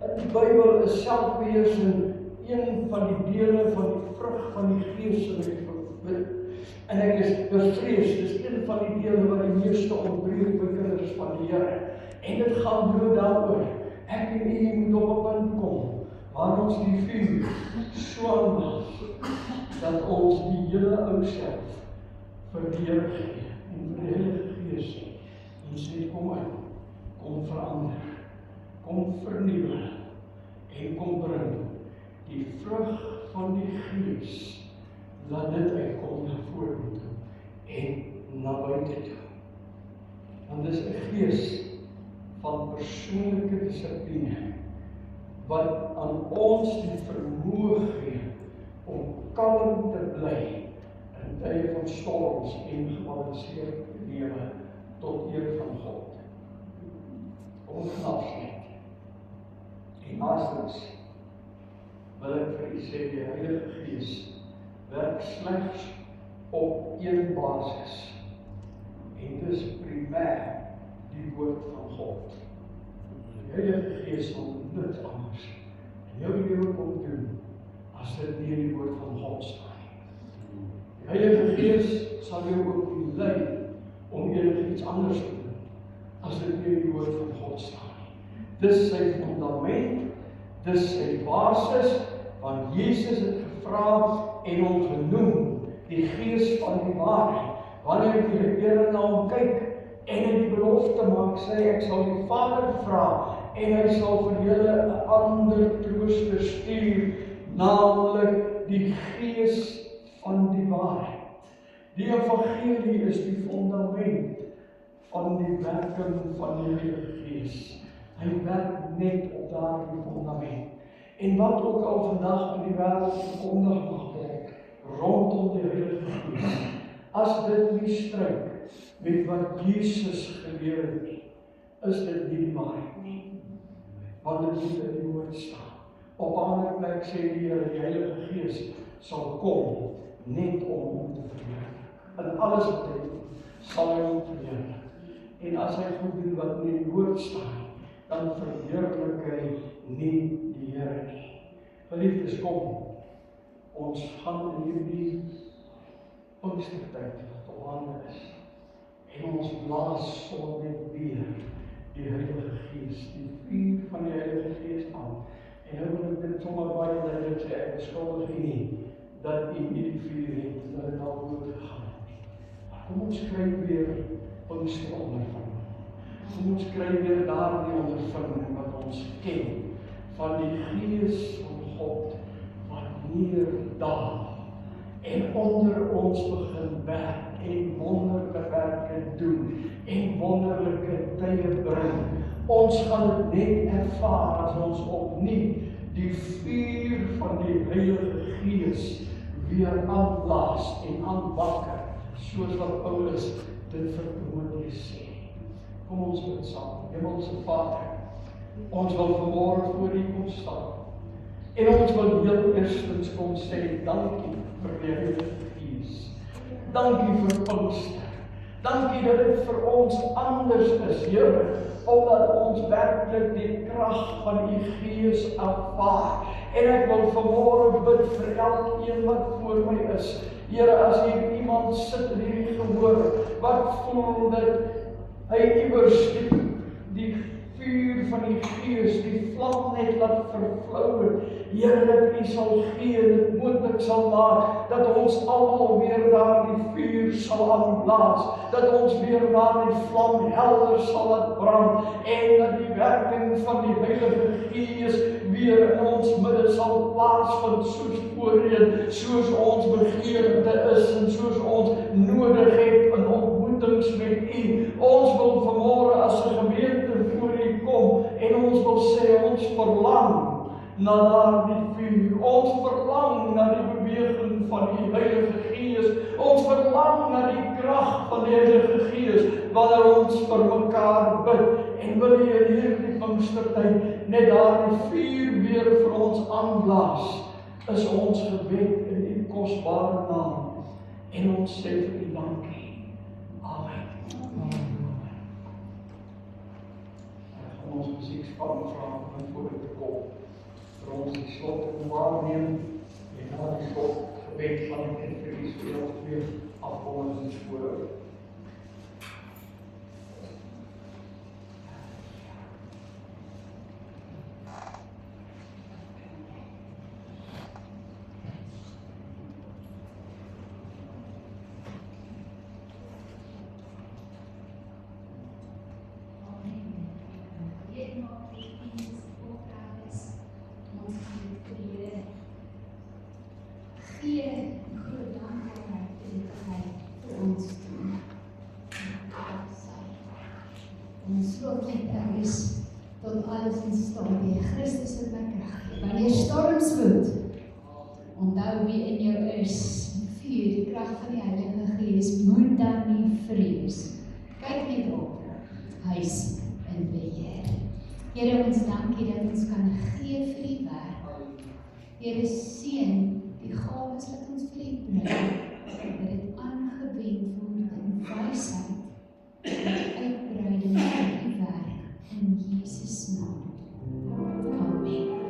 In die Bybel is selfbeheersing een van die dele van die vrug van die Gees wat ek bid. En ek is bevrees, dis een van die dele wat die meeste ontbreek by kinders van die Here. En dit gaan bloot daaroor. Ek en u moet op 'n punt kom waar ons die vuur so aanwas dat ons die hele ou self vir die Here gee en vir die Heilige Gees en sê kom uit, kom verander, kom vernuwe en kom bring die vrug van die Gees, laat dit uitkom na vorentoe en na buite toe. Want dis 'n gees van persoonlike dissipline wat aan ons die vermoë gee om kalm te bly in tye van storms en gebalanseerd lewe tot eer van God. Ongenaafsheid. En laastens wil ek vir u sê, die Heilige Gees werk slegs op een basis. En dis primêr die woord van God. Die Heilige Gees sal niks anders in jou lewe kom doen as dit nie in die woord van God staan nie. Die Heilige Gees sal jou ook nie lei om enigiets anders te doen as dit nie in die woord van God staan nie. Dis sy fundament, dis sy basis, want Jesus het gevra en hom genoem die Gees van die waarheid. Wanneer die Here na hom kyk en in die belofte maak, sê ek sal die Vader vra en hy sal vir julle 'n ander trooster stuur, naamlik die Gees van die waarheid. Die evangelie is die fundament van die werking van die Heilige Gees. Hy werk net op daardie fundament. En wat ook al vandag in die wêreld verkondig mag word rondom die Heilige Gees, as dit nie stryk met wat Jesus geleer het nie, is dit nie die waarheid nie. Want dit moet in die woord staan. Op 'n ander plek sê die Here, die Heilige Gees sal kom net om hom te verheerlik. In alles wat hy doen, sal hy hom verheerlik. En as hy goed doen wat in die woord staan, dan verheerlik hy nie die Here nie. Geliefdes, kom, ons gaan in hierdie Pinkstertyd wat op hande is, en ons blaas sommer net weer die Heilige Gees, die vuur van die Heilige Gees aan. En nou wil ek dit sommer baie duidelik sê, ek beskuldig u nie dat u nie die vuur het, dat dit al dood gegaan het nie. Maar kom ons kry weer Pinkster ondervinding. Kom ons kry weer daardie ondervinding wat ons ken van die Gees van God wat neerdaal en onder ons begin werk en wonderlike werke doen en wonderlike tye bring. Ons gaan dit net ervaar as ons opnuut die vuur van die Heilige Gees weer aanblaas en aanwakker, soos wat Paulus dit vir Timoteus sê. Kom ons bid saam. Hemelse Vader, ons wil vanmôre voor U kom staan. En ons wil heel eerstens kom sê, dankie vir die Heilige Gees. Dankie vir Pinkster. Dankie dat dit vir ons anders is, Here, omdat ons werklik die krag van U Gees ervaar. En ek wil vanmôre bid vir elkeen wat voor my is. Here, as hier iemand sit in hierdie gehoor, wat voel dat hy iewers die vuur van die Gees, die vlam net laat vervlou het. Here, dat U sal gee, dit moontlik sal maak, dat ons almal weer daar die vuur sal aanblaas, dat ons weer daar die vlam helder sal laat brand, en dat die werking van die Heilige Gees weer in ons midde sal plaasvind, soos voorheen, soos ons begeerte is, en soos ons nodig het in ontmoetings met U. Ons wil vanmôre as 'n gemeente voor U kom, en ons wil sê, ons verlang na daardie vuur. Ons verlang na die beweging van die Heilige Gees. Ons verlang na die krag van die Heilige Gees, wanneer ons vir mekaar bid. En wil U in hierdie Pinkstertyd net daardie vuur weer vir ons aanblaas, is ons gebed in U kosbare naam. En ons sê vir U dankie. Amen. Ek gaan ons musiekspan vra om voor te kom, vir ons die slot te waarneem, en na die slot gebed van die Kenfries vir ons weer afkomend en voor. Tot alles in staat gee. Christus het my krag gee. Wanneer storms woed, onthou wie in jou is. Vuur, die krag van die Heilige Gees, moet dan nie vrees. Kyk net op, hy is in beheer. Here, ons dankie dat ons kan gee vir die werk. Here, seën die gawes wat ons vir U bring, dat dit aangewend word in wysheid en uitbreiding van die werk. In Jesus' naam. Amen.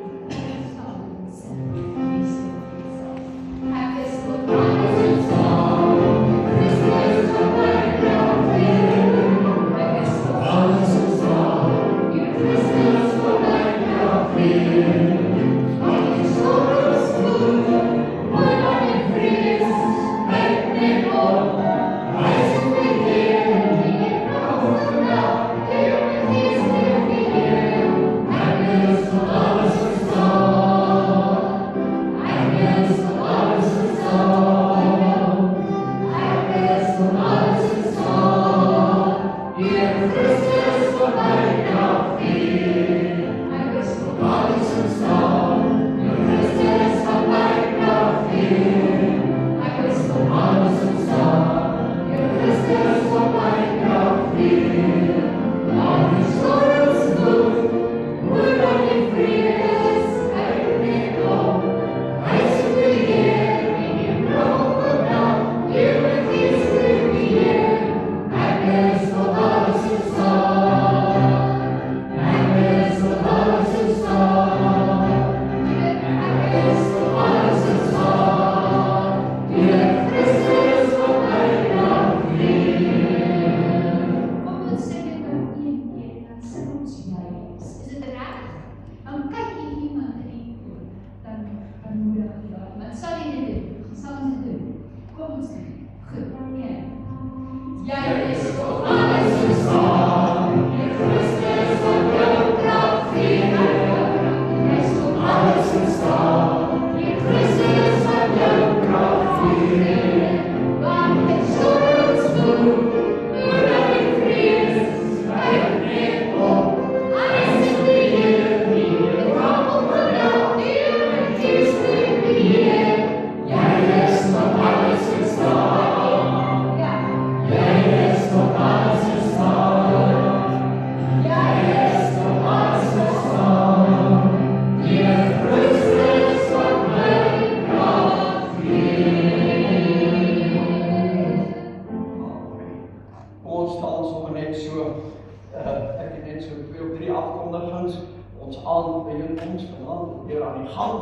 aand byeenkoms vanaand weer aan die gang,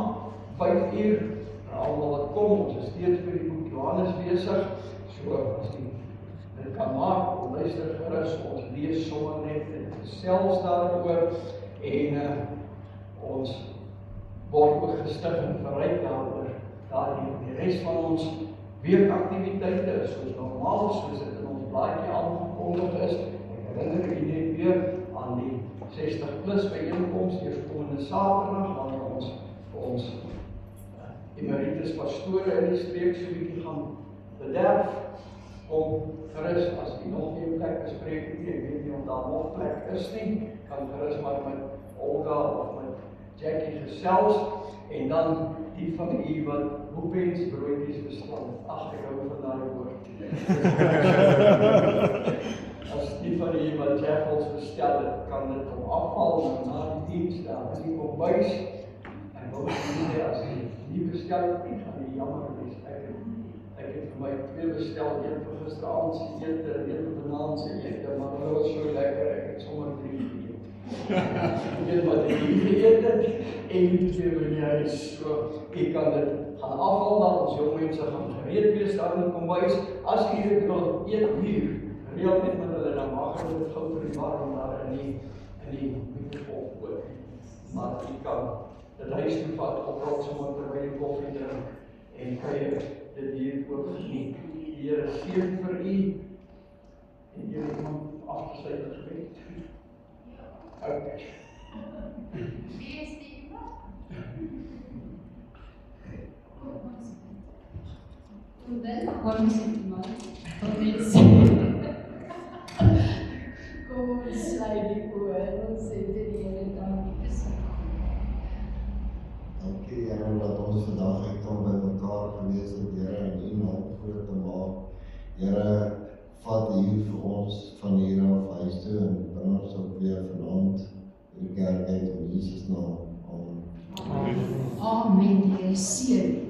5 uur, en almal wat kom, ons is steeds by die boek Johannes besig, so as dit kan maak, luister gerus, ons lees sommer net en gesels daaroor, en ons word ook gestig en verryk daaroor, die res van ons weekaktiwiteite is soos normaal, soos dit in ons blaadjie aangekondig is. Ek herinner u net weer aan die 60+ byeenkoms eerskomende Saterdag, waar ons emeritus pastore in die streek so 'n bietjie gaan bederf, om gerus, as u nog nie plek bespreek het, ek weet nie of daar nog plek is nie, kan gerus maar met Olga of met Jackie gesels, en dan die van u wat hoepens broodjies bestel. Ag, ek hou van daai woord. As die van u wat jaffels bestel het, kan dit kom afhaal na die diens daar in die kombuis. En wil nie as jy nie bestel het nie, gaan jy jammer wees. Ek het vir my 2 bestel, een vir gisteraand se ete, een vir vanaand se ete, maar hulle was so lekker, ek het sommer 3 geëet. Een wat ek nie geëet het, en die 2 by die huis, so ek kan dit gaan afhaal, dat ons jong mense gaan gereed wees daar in die kombuis. As jy wil eet hier, reël net met hulle, dan mag hulle dit gou vir die warm daar in die microfoon ook. Maar jy kan dit huis toe vat, oprol sommer terwyl jy koffie drink, en kan jy dit hier ook geniet. Die Here seën vir u, en jy het iemand afgesluit met gebed. Okay. Wie is die iemand? Toen wel kwam ze iemand van mensen. Kom ons sluit die oor, ons sê vir die Here dankie vir sy Dankie Here dat ons vandag uitkom by mekaar gewees het, Here, en u naam groot te maak. Here, vat u vir ons van hier af huis toe en bring ons ook weer vanaand in die kerk uit in Jesus naam. Amen. Amen, die Here seën.